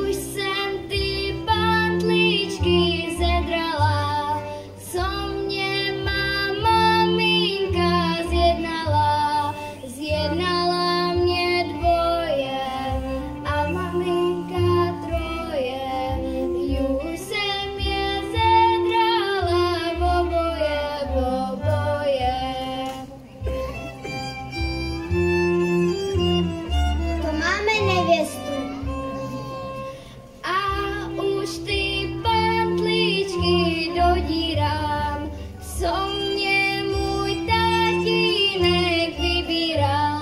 Už jsem ty pantličky zedrala, co mě má maminka zjednala. Zjednala mě dvoje a maminka troje. Už jsem je zedrala, oboje, oboje. To máme nevěstu. A už ty pantličky dodírám, co mě můj tatínek vybírá.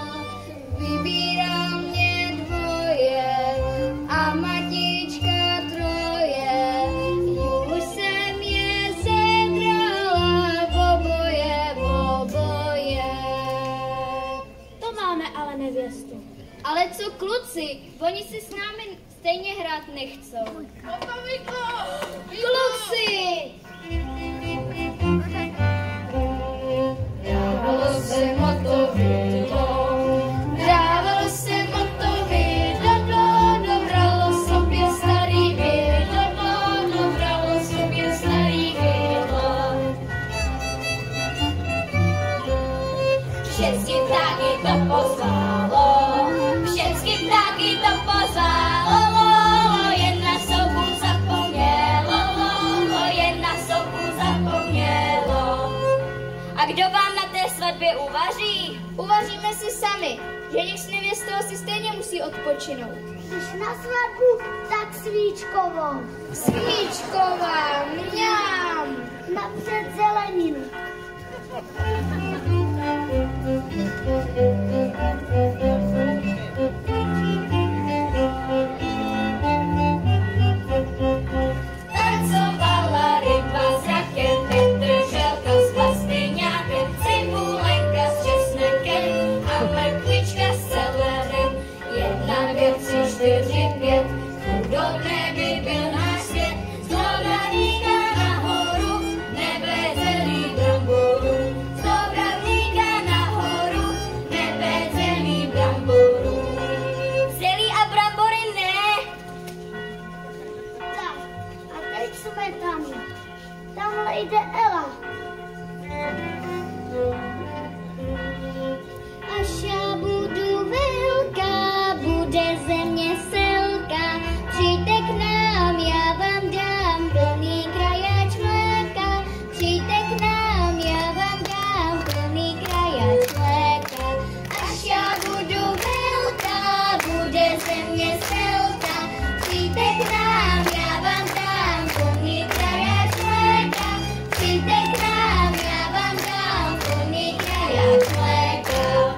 Vybírá mě dvoje a matička troje. Už jsem je zedrala, oboje, oboje. To máme ale nevěstu. Ale co kluci, oni si s námi stejně hrát nechcou. Kluci! Dávalo se motovidlo, dávalo se motovidlo, dobralo sobě starý vidlo, dobralo sobě starý vidlo. Všecky ptáky to pozvalo, všecky ptáky to pozvalo, jen na sobu zapomnělo, jen na sobu zapomnělo. A kdo vám na té svatbě uvaří? Uvaříme si sami. Ženich s nevěstou si stejně musí odpočinout. Když na svatbu, tak svíčkovou. Svíčková, mňam! Napřed zeleninu. Tancovala ryba z rakem, petrželka s pastyňákem, cibulenka s česnekem a mrkvička s celerem. 1, 2, 3, 4, 5, chudobné by byl náš svět. Z Dobravníka nahoru, nebe zelí bramboru. Z Dobravníka nahoru, nebe zelí bramboru. Zelí a brambory ne. Tak, a teď smetanu. Tamhle jde Ela. Až já budu velká, bude ze mě selka. Přijďte k nám, já vám dám plný krajač mléka. Přijďte k nám, já vám dám plný krajač mléka. Až já budu velká, bude ze mě selka. Přijďte k nám, já vám dám plný krajač mléka. Přijďte k nám, já vám dám plný krajač mléka.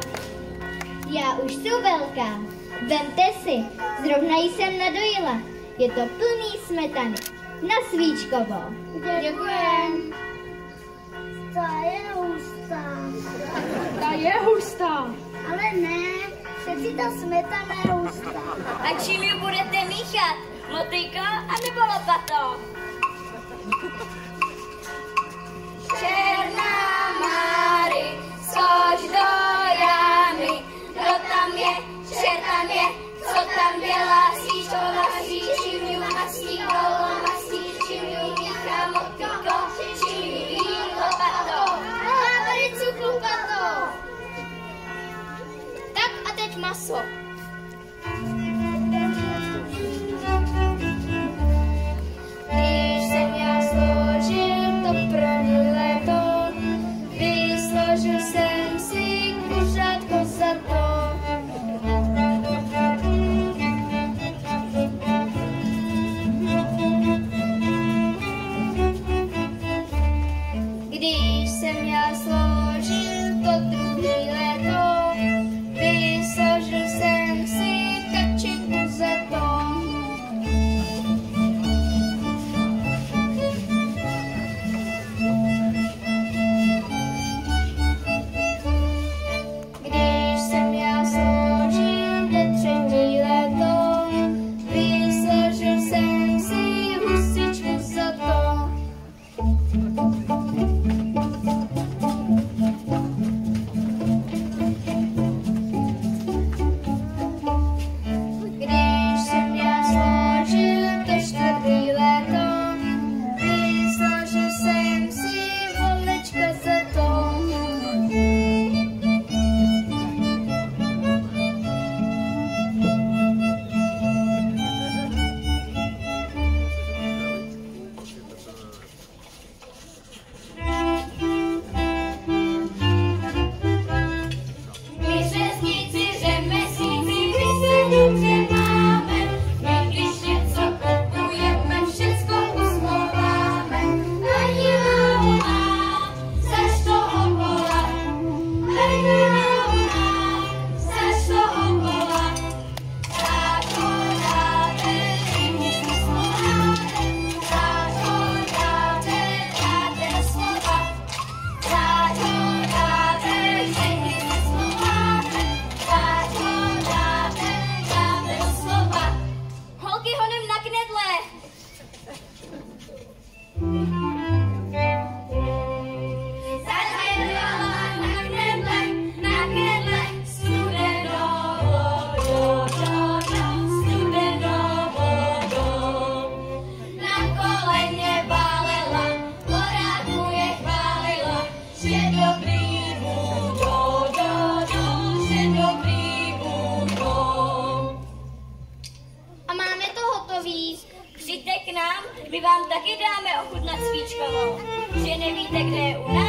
Já už jsem velká, vemte si, zrovna jsem nadojila, je to plný smetany, na svíčkovou. Děkujem. Ta je hustá. Ta je hustá. Ale ne, přeci ta smetana je hustá. A čím ji budete míchat? Motýko anebo lopatou? Černá Máry, skoč do jámy, kdo tam je, čer tam je, co tam dělá, síčko vaří, čím ju masí, kolo masí, čím ju míchá motýko, čím ju ví lopatou. Havricu chlupatou. Tak a teď maso. Když jsem já složil to první leto, vysložil jsem si kuřátko za to. Když jsem já složil to druhý leto, vysložil jsem nevíte, kde je u nás?